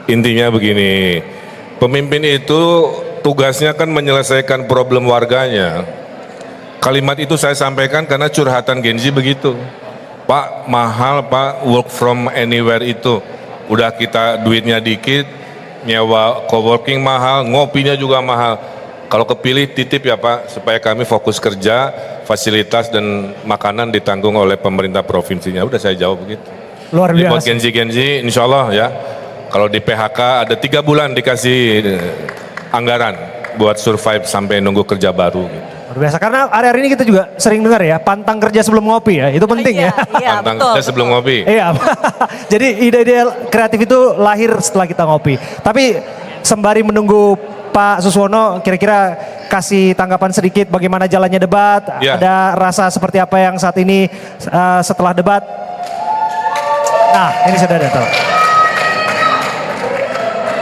Intinya begini, pemimpin itu tugasnya kan menyelesaikan problem warganya. Kalimat itu saya sampaikan karena curhatan Gen Z begitu. Pak, mahal Pak, work from anywhere itu. Udah kita duitnya dikit, nyewa coworking mahal, ngopinya juga mahal. Kalau kepilih titip ya Pak, supaya kami fokus kerja, fasilitas dan makanan ditanggung oleh pemerintah provinsinya. Udah saya jawab begitu. Luar Jadi buat biasa. Gen Z insya Allah ya, kalau di PHK ada 3 bulan dikasih anggaran buat survive sampai nunggu kerja baru. Gitu. Luar biasa, karena hari-hari ini kita juga sering dengar ya, pantang kerja sebelum ngopi ya, itu penting ya. Iya, Pantang betul. kerja sebelum ngopi. Iya, jadi ide-ide kreatif itu lahir setelah kita ngopi. Tapi sembari menunggu Pak Suswono, kira-kira kasih tanggapan sedikit bagaimana jalannya debat, Ya. ada rasa seperti apa yang saat ini setelah debat. Nah, ini sudah datang.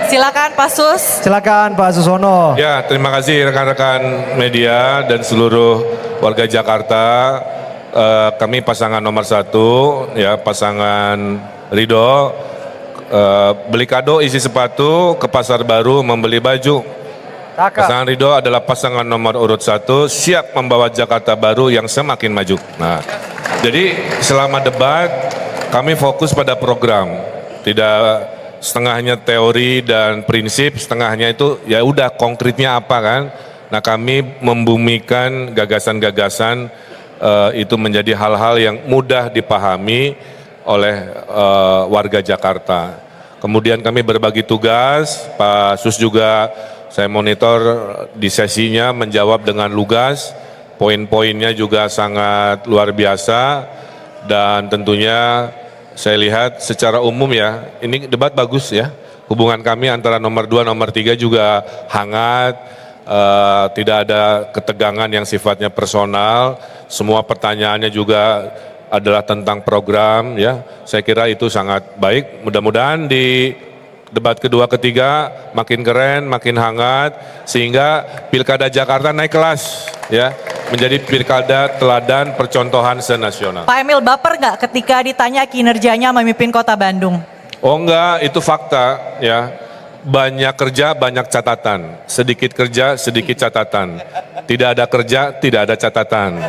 Silakan Pak Sus. Silakan Pak Suswono. Ya, terima kasih rekan-rekan media dan seluruh warga Jakarta. Kami pasangan nomor 1, ya pasangan Ridho. Beli kado isi sepatu, ke pasar baru membeli baju. Pasangan Ridho adalah pasangan nomor urut 1, siap membawa Jakarta baru yang semakin maju. Nah, jadi selama debat kami fokus pada program, tidak setengahnya teori dan prinsip, setengahnya itu ya udah konkretnya apa kan. Nah kami membumikan gagasan-gagasan itu menjadi hal-hal yang mudah dipahami oleh warga Jakarta. Kemudian kami berbagi tugas, Pak Sus juga saya monitor di sesinya menjawab dengan lugas, poin-poinnya juga sangat luar biasa dan tentunya saya lihat secara umum ya, ini debat bagus ya. Hubungan kami antara nomor 2, nomor 3 juga hangat, tidak ada ketegangan yang sifatnya personal. Semua pertanyaannya juga adalah tentang program ya. Saya kira itu sangat baik. Mudah-mudahan di debat kedua, ketiga makin keren, makin hangat, sehingga Pilkada Jakarta naik kelas ya. Menjadi pilkada teladan percontohan senasional. Pak Emil baper nggak ketika ditanya kinerjanya memimpin Kota Bandung? Oh enggak, itu fakta ya. Banyak kerja, banyak catatan. Sedikit kerja, sedikit catatan. Tidak ada kerja, tidak ada catatan.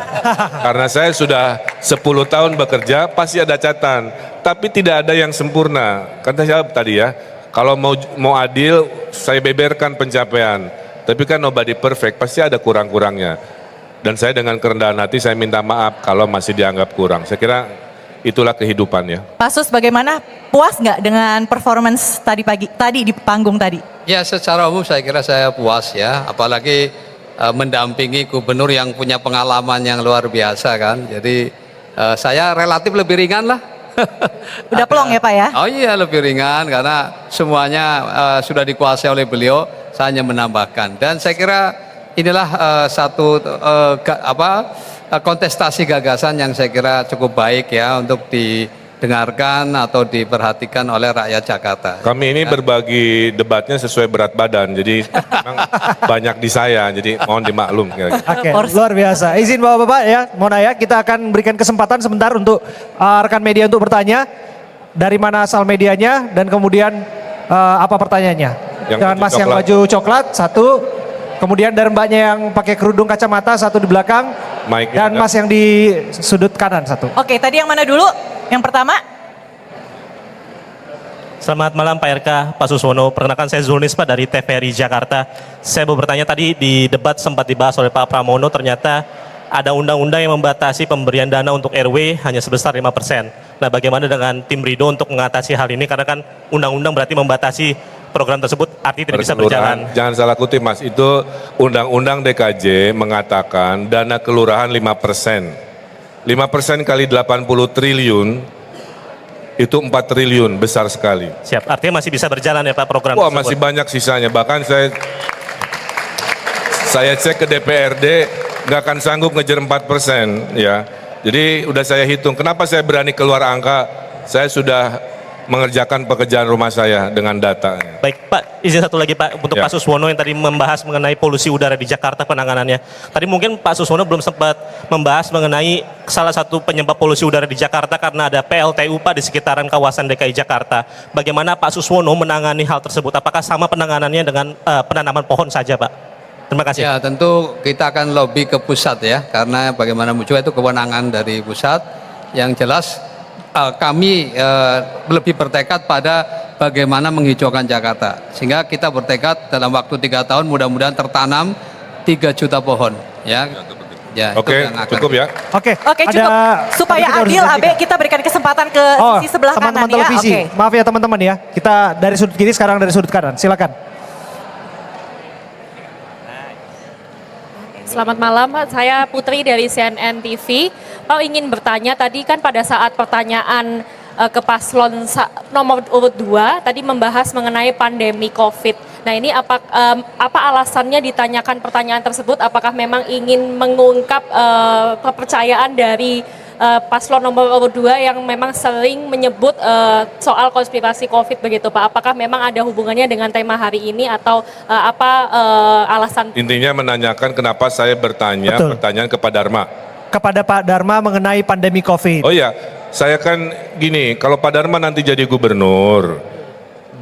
Karena saya sudah 10 tahun bekerja, pasti ada catatan. Tapi tidak ada yang sempurna. Kan saya jawab tadi ya, kalau mau adil, saya beberkan pencapaian. Tapi kan nobody perfect, pasti ada kurang-kurangnya. Dan saya dengan kerendahan hati saya minta maaf kalau masih dianggap kurang. Saya kira itulah kehidupan ya. Pak Sus bagaimana? Puas nggak dengan performance tadi di panggung tadi? Ya secara umum saya kira saya puas ya. Apalagi mendampingi gubernur yang punya pengalaman yang luar biasa kan. Jadi saya relatif lebih ringan lah. Udah plong ya Pak ya? Oh iya lebih ringan karena semuanya sudah dikuasai oleh beliau. Saya hanya menambahkan. Dan saya kira inilah satu kontestasi gagasan yang saya kira cukup baik ya untuk didengarkan atau diperhatikan oleh rakyat Jakarta. Kami ini berbagi debatnya sesuai berat badan, jadi memang banyak di saya, jadi mohon dimaklum. Oke, luar biasa. Izin Bapak-Bapak ya, mau nanya, kita akan berikan kesempatan sebentar untuk rekan media untuk bertanya. Dari mana asal medianya dan kemudian apa pertanyaannya? Yang Dengan baju Mas yang coklat. baju coklat, 1. Kemudian dari mbaknya yang pakai kerudung kacamata, 1 di belakang. Mic-nya Dan ada. Mas yang di sudut kanan, 1. Oke, tadi yang mana dulu? Yang pertama? Selamat malam Pak RK, Pak Suswono. Perkenalkan saya Zulnis Pak dari TVRI Jakarta. Saya mau bertanya tadi di debat sempat dibahas oleh Pak Pramono, ternyata ada undang-undang yang membatasi pemberian dana untuk RW hanya sebesar 5%. Nah bagaimana dengan tim Ridho untuk mengatasi hal ini? Karena kan undang-undang berarti membatasi program tersebut, artinya tidak bisa berjalan. Jangan salah kutip Mas, itu Undang-Undang DKJ mengatakan dana kelurahan 5%. 5% kali 80 triliun, itu 4 triliun, besar sekali. Siap, artinya masih bisa berjalan ya Pak program Wah tersebut? masih banyak sisanya, bahkan saya cek ke DPRD, nggak akan sanggup ngejar 4% ya. Jadi udah saya hitung, kenapa saya berani keluar angka, saya sudah mengerjakan pekerjaan rumah saya dengan data. Baik Pak, izin satu lagi Pak untuk Ya. Pak Suswono yang tadi membahas mengenai polusi udara di Jakarta penanganannya. Tadi mungkin Pak Suswono belum sempat membahas mengenai salah satu penyebab polusi udara di Jakarta karena ada PLTU Pak di sekitaran kawasan DKI Jakarta. Bagaimana Pak Suswono menangani hal tersebut? Apakah sama penanganannya dengan penanaman pohon saja Pak? Terima kasih. Ya tentu kita akan lobby ke pusat ya, karena bagaimana juga itu kewenangan dari pusat. Yang jelas kami lebih bertekad pada bagaimana menghijaukan Jakarta, sehingga kita bertekad dalam waktu 3 tahun mudah-mudahan tertanam 3 juta pohon ya. Ya, itu Oke, yang akan cukup ya. Oke, Oke, cukup. Supaya tadi kita harus adil, hentikan. Abe, kita berikan kesempatan ke sisi sebelah kanan teman-teman ya. televisi. Oke. Maaf ya teman-teman ya. Kita dari sudut kiri, sekarang dari sudut kanan. Silakan. Selamat malam, Pak. Saya Putri dari CNN TV. Pak ingin bertanya, tadi kan pada saat pertanyaan ke paslon nomor urut 2 tadi membahas mengenai pandemi COVID. Nah ini apa alasannya ditanyakan pertanyaan tersebut? Apakah memang ingin mengungkap kepercayaan dari paslon nomor urut 2 yang memang sering menyebut soal konspirasi COVID begitu Pak? Apakah memang ada hubungannya dengan tema hari ini atau alasan? Intinya menanyakan kenapa saya bertanya Betul. pertanyaan ke Pak Dharma. Kepada Pak Dharma mengenai pandemi COVID. Oh iya, saya kan gini, kalau Pak Dharma nanti jadi gubernur,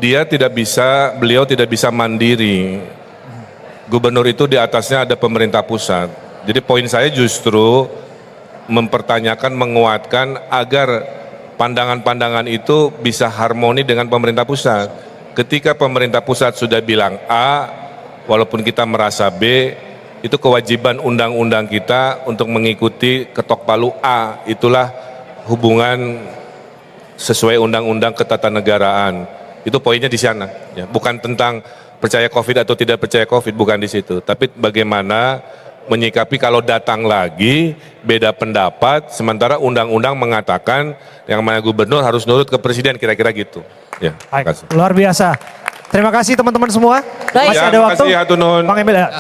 beliau tidak bisa mandiri. Gubernur itu di atasnya ada pemerintah pusat. Jadi poin saya justru mempertanyakan, menguatkan agar pandangan-pandangan itu bisa harmoni dengan pemerintah pusat. Ketika pemerintah pusat sudah bilang A, walaupun kita merasa B, itu kewajiban undang-undang kita untuk mengikuti ketok palu A. Itulah hubungan sesuai undang-undang ketatanegaraan. Itu poinnya di sana. Ya, bukan tentang percaya COVID atau tidak percaya COVID, bukan di situ. Tapi bagaimana menyikapi kalau datang lagi beda pendapat, sementara undang-undang mengatakan yang mana gubernur harus nurut ke presiden, kira-kira gitu. Ya, terima Baik, kasih. luar biasa. Terima kasih teman-teman semua. Baik. Masih Ya, ada terima waktu. kasih, Hatunun. Bang Emil, ya.